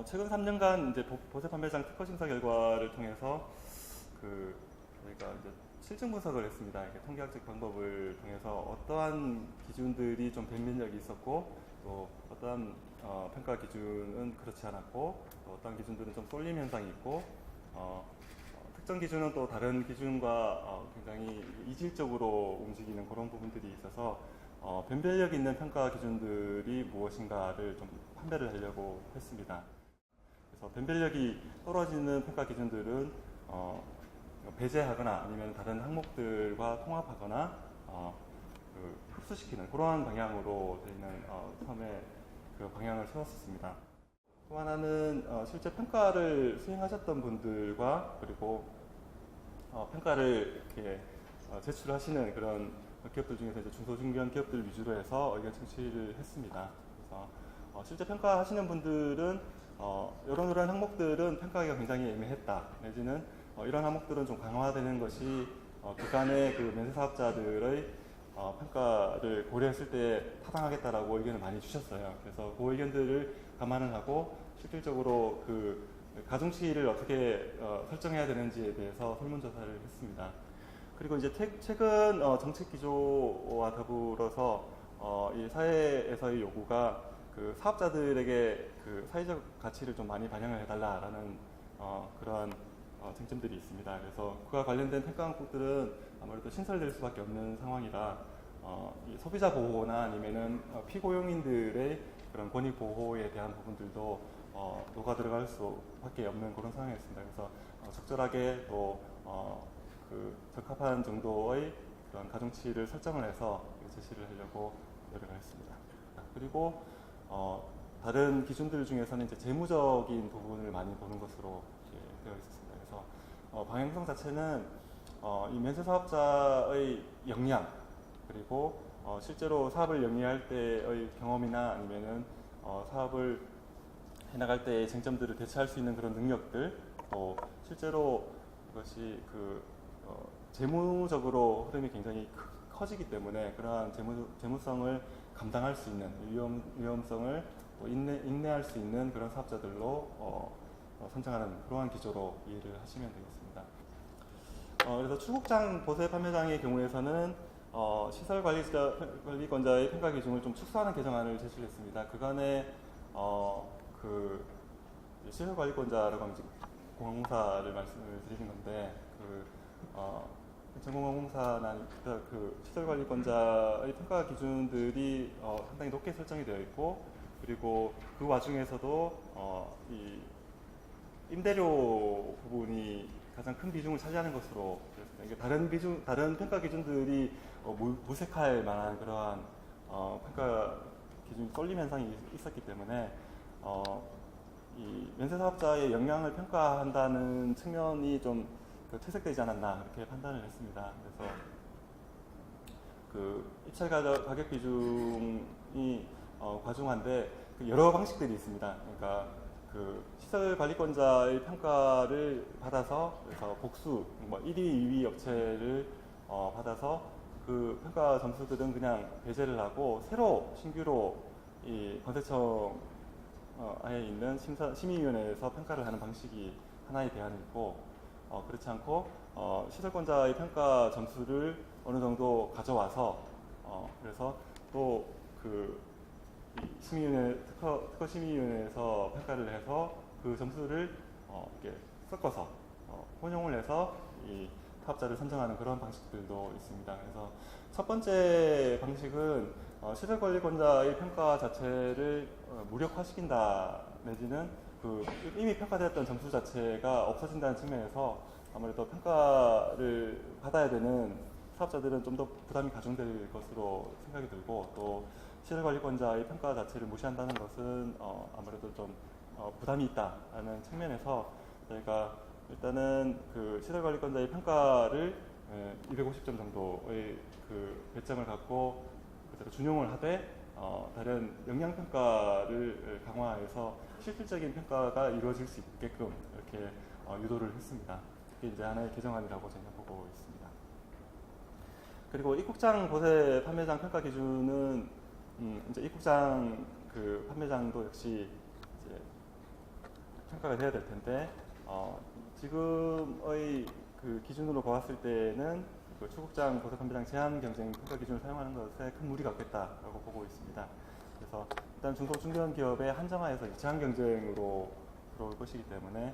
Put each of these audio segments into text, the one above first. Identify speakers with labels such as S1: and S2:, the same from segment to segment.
S1: 최근 3년간 이제 보세 판매장 특허 심사 결과를 통해서 저희가 이제 실증 분석을 했습니다. 이게 통계학적 방법을 통해서 어떠한 기준들이 좀 변별력이 있었고 또 어떠한 평가 기준은 그렇지 않았고 또 어떠한 기준들은 좀 쏠림 현상이 있고 특정 기준은 또 다른 기준과 굉장히 이질적으로 움직이는 그런 부분들이 있어서 변별력 있는 평가 기준들이 무엇인가를 좀 판별을 하려고 했습니다. 그래서 변별력이 떨어지는 평가 기준들은 배제하거나 아니면 다른 항목들과 통합하거나 흡수시키는 그러한 방향으로 저희는 처음에 그 방향을 세웠었습니다. 또 하나는 실제 평가를 수행하셨던 분들과 그리고 평가를 이렇게 제출하시는 그런 기업들 중에서 이제 중소중견 기업들 위주로 해서 의견 청취를 했습니다. 그래서 실제 평가하시는 분들은 이런 항목들은 평가하기가 굉장히 애매했다. 내지는 이런 항목들은 좀 강화되는 것이 그간의 그 면세 사업자들의 평가를 고려했을 때 타당하겠다라고 의견을 많이 주셨어요. 그래서 그 의견들을 감안을 하고 실질적으로 그 가중치를 어떻게 설정해야 되는지에 대해서 설문조사를 했습니다. 그리고 이제 최근 정책 기조와 더불어서 이 사회에서의 요구가 그 사업자들에게 그 사회적 가치를 좀 많이 반영을 해달라라는 그러한 쟁점들이 있습니다. 그래서 그와 관련된 평가 항목들은 아무래도 신설될 수밖에 없는 상황이라 이 소비자 보호나 아니면은 피고용인들의 그런 권익 보호에 대한 부분들도 녹아 들어갈 수밖에 없는 그런 상황이었습니다. 그래서 적절하게 또 그 적합한 정도의 그런 가중치를 설정을 해서 제시를 하려고 노력을 했습니다. 그리고 다른 기준들 중에서는 이제 재무적인 부분을 많이 보는 것으로 되어 있었습니다. 그래서 방향성 자체는 이 면세 사업자의 역량 그리고 실제로 사업을 영위할 때의 경험이나 아니면은 사업을 해나갈 때의 쟁점들을 대처할 수 있는 그런 능력들 또 실제로 그것이 재무적으로 흐름이 굉장히 커지기 때문에 그러한 재무성을 감당할 수 있는 위험성을 또 인내할 수 있는 그런 사업자들로 선정하는 그러한 기조로 이해를 하시면 되겠습니다. 그래서 출국장 보세 판매장의 경우에서는 시설관리권자의 평가 기준을 좀 축소하는 개정안을 제출했습니다. 그간에 그 시설관리권자라고 하면 공항공사를 말씀을 드리는 건데 인천공항공사나 그 시설관리권자의 평가 기준들이 상당히 높게 설정이 되어 있고 그리고 그 와중에서도 이 임대료 부분이 가장 큰 비중을 차지하는 것으로 이게 다른 평가 기준들이 무색할 만한 그러한 평가 기준 쏠림 현상이 있었기 때문에 이 면세 사업자의 역량을 평가한다는 측면이 좀 퇴색되지 않았나 이렇게 판단을 했습니다. 그래서 그 입찰 가격 비중이 과중한데 여러 방식들이 있습니다. 그러니까 그 시설 관리권자의 평가를 받아서 그래서 복수 1위, 2위 업체를 받아서 그 평가 점수들은 그냥 배제를 하고 신규로 이 관세청 안에 있는 심의위원회에서 평가를 하는 방식이 하나의 대안이 있고 그렇지 않고 시설권자의 평가 점수를 어느 정도 가져와서 그래서 또 그 심의위원회 특허 심의위원회에서 평가를 해서 그 점수를 이렇게 섞어서 혼용을 해서 이 사업자를 선정하는 그런 방식들도 있습니다. 그래서 첫 번째 방식은 시설관리권자의 평가 자체를 무력화시킨다 내지는 그 이미 평가되었던 점수 자체가 없어진다는 측면에서 아무래도 평가를 받아야 되는 사업자들은 좀 더 부담이 가중될 것으로 생각이 들고 또 시설관리권자의 평가 자체를 무시한다는 것은 아무래도 좀 부담이 있다라는 측면에서 저희가 일단은 그 시설관리권자의 평가를 250점 정도의 그 배점을 갖고 그대로 준용을 하되 다른 역량평가를 강화해서 실질적인 평가가 이루어질 수 있게끔 이렇게 유도를 했습니다. 그게 이제 하나의 개정안이라고 저희는 보고 있습니다. 그리고 입국장 보세 판매장 평가 기준은 이제 입국장 그 판매장도 역시 이제 평가가 돼야 될 텐데 지금의 그 기준으로 보았을 때는 그 초국장 고속함대장 제한 경쟁 평가 기준을 사용하는 것에 큰 무리가 없겠다라고 보고 있습니다. 그래서 일단 중소중견 기업의 한정화해서 제한 경쟁으로 들어올 것이기 때문에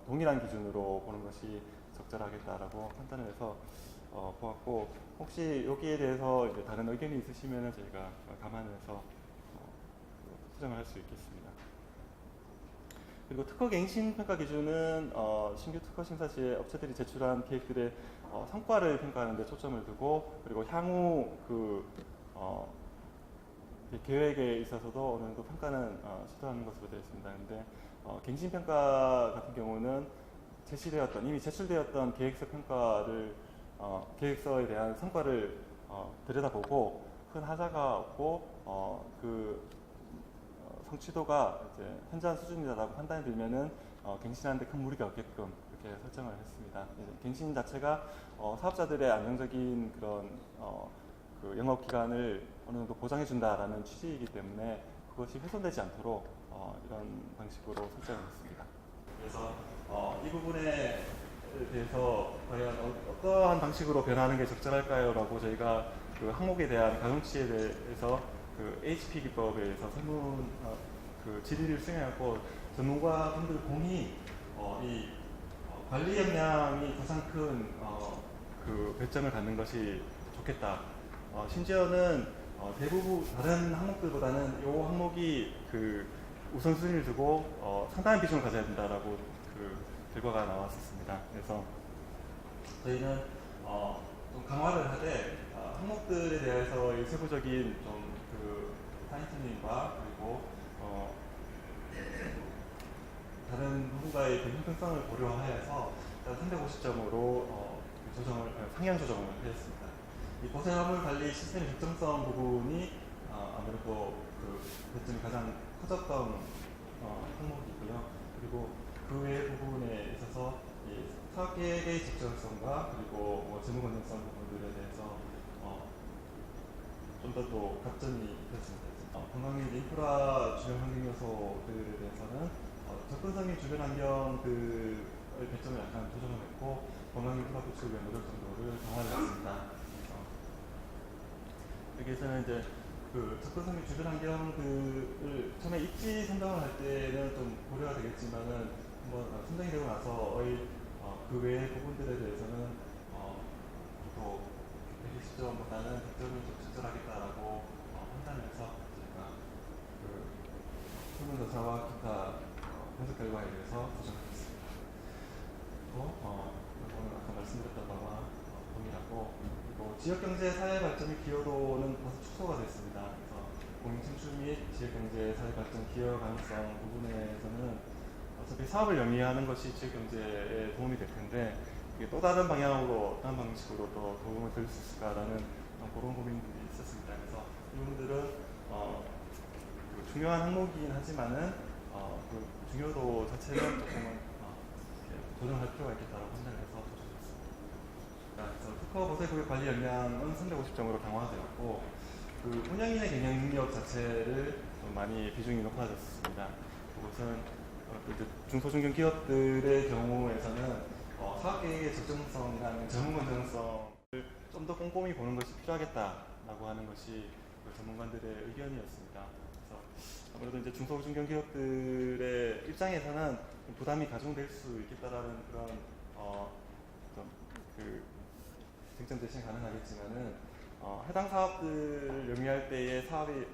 S1: 동일한 기준으로 보는 것이 적절하겠다라고 판단을 해서 보았고, 혹시 여기에 대해서 이제 다른 의견이 있으시면 저희가 감안해서 수정을 할 수 있겠습니다. 그리고 특허 갱신 평가 기준은 신규 특허 심사 시에 업체들이 제출한 계획들의 성과를 평가하는 데 초점을 두고, 그리고 향후 그 계획에 있어서도 어느 정도 평가는 시도하는 것으로 되어 있습니다. 그런데 갱신 평가 같은 경우는 이미 제출되었던 계획서 평가를 계획서에 대한 성과를 들여다보고 큰 하자가 없고 성취도가 이제 현저한 수준이다라고 판단이 들면은 갱신하는데 큰 무리가 없게끔 그렇게 설정을 했습니다. 갱신 자체가 사업자들의 안정적인 그런 그 영업 기간을 어느 정도 보장해 준다라는 취지이기 때문에 그것이 훼손되지 않도록 이런 방식으로 설정을 했습니다. 그래서 이 부분에 대해서 과연 어떠한 방식으로 변화하는 게 적절할까요?라고 저희가 그 항목에 대한 가중치에 대해서 그 HP 기법에 대해서 설문 그 질의를 수행하고 전문가분들 공히 이 관리 역량이 가장 큰 그 배점을 갖는 것이 좋겠다. 심지어는 대부분 다른 항목들보다는 이 항목이 그 우선순위를 두고 상당한 비중을 가져야 된다라고 그 결과가 나왔었습니다. 그래서 저희는 좀 강화를 하되 항목들에 대해서 세부적인 좀 그 타이틀링과 그리고 다른 누군가의 그 형평성을 고려하여서 350점으로 상향 조정을 하였습니다. 이 고생화물 관리 시스템의 적정성 부분이 아무래도 그 배점이 가장 커졌던 항목이고요. 그리고 그 외의 부분에 있어서 이 사업계획의 적절성과 그리고 재무 건전성 부분들에 대해서 좀 더 또 각점이 있었습니다. 관광 및 인프라 주변 환경 요소들에 대해서는 접근성이 주변 환경들의 배점을 약간 조정을 했고, 관광 인프라 구축을 위한 노력 정도를 강화를 했습니다. 여기에서는 이제 그 접근성이 주변 환경들을 처음에 입지 선정을 할 때는 좀 고려가 되겠지만은 한번 선정이 되고 나서의 그 외의 부분들에 대해서는 또 120점보다는 100점을 좀 적절하겠다라고 판단해서 제가 그 설문조사와 기타 분석 결과에 대해서 조정하겠습니다. 그리고 이거는 아까 말씀드렸던 바와 동일하고, 그리고 지역경제 사회 발전의 기여도는 다소 축소가 됐습니다. 그래서 공인 창출 및 지역경제 사회 발전 기여 가능성 부분에서는 어차피 사업을 영위하는 것이 지역경제에 도움이 될 텐데, 이게 또 다른 방향으로, 다른 방식으로 또 도움을 줄 수 있을까라는 그런 고민들이 있었습니다. 그래서 이 부분들은 그 중요한 항목이긴 하지만은 그 중요도 자체는 조금은 조정할 필요가 있겠다라고 판단을 해서 조정했습니다. 그래서 특허 보세구역 관리 역량은 350점으로 강화되었고, 그 운영인의 경영 능력 자체를 좀 많이 비중이 높아졌습니다. 그것은 중소중견 기업들의 경우에서는 사업계획의 적정성이나 전문 건전성을 좀 더 꼼꼼히 보는 것이 필요하겠다라고 하는 것이 그 전문가들의 의견이었습니다. 그래서 아무래도 이제 중소중견 기업들의 입장에서는 부담이 가중될 수 있겠다라는 그런 그 쟁점 대신 가능하겠지만은 해당 사업들을 영위할 때의 사업이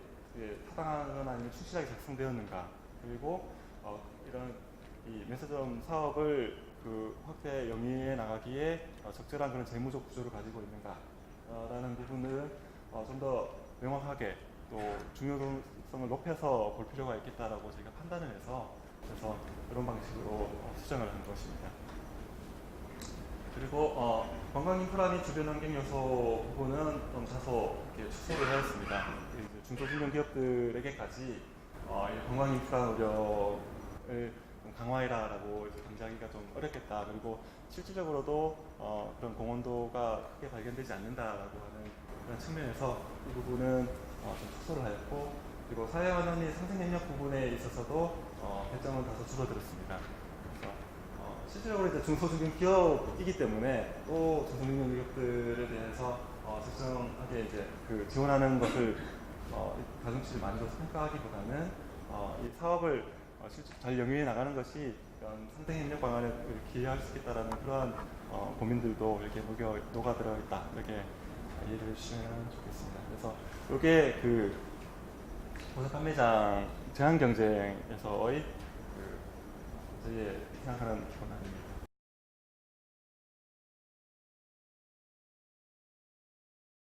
S1: 타당하거나 아니면 충실하게 작성되었는가, 그리고 이런 이 면세점 사업을 그 확대 영위해 나가기에 적절한 그런 재무적 구조를 가지고 있는가라는 부분을 좀 더 명확하게 또 중요성을 높여서 볼 필요가 있겠다라고 저희가 판단을 해서 그래서 이런 방식으로 수정을 한 것입니다. 그리고 관광 인프라 및 주변 환경 요소 부분은 좀 다소 이렇게 축소를 하였습니다. 중소중견 기업들에게까지 관광 인프라 노력을 강화해라라고 강조하기가 좀 어렵겠다. 그리고 실질적으로도 그런 공헌도가 크게 발견되지 않는다라고 하는 그런 측면에서 이 부분은 좀 축소를 하였고, 그리고 사회환원 및 상생협력 부분에 있어서도 배점은 다소 줄어들었습니다. 그래서 실질적으로 이제 중소중견 기업이기 때문에 또 중소중견 기업들에 대해서 적정하게 이제 그 지원하는 것을 가중치를 많이 줘서 평가하기보다는 이 사업을 실제 잘 영위해 나가는 것이 이런 상생협력 방안에 기여할 수 있겠다라는 그러한 고민들도 이렇게 녹아 들어 있다 이렇게 이해를 해주시면 좋겠습니다. 그래서 이게 그 보석 판매장 제한 경쟁에서의 그 저희의 생각하는 권한입니다.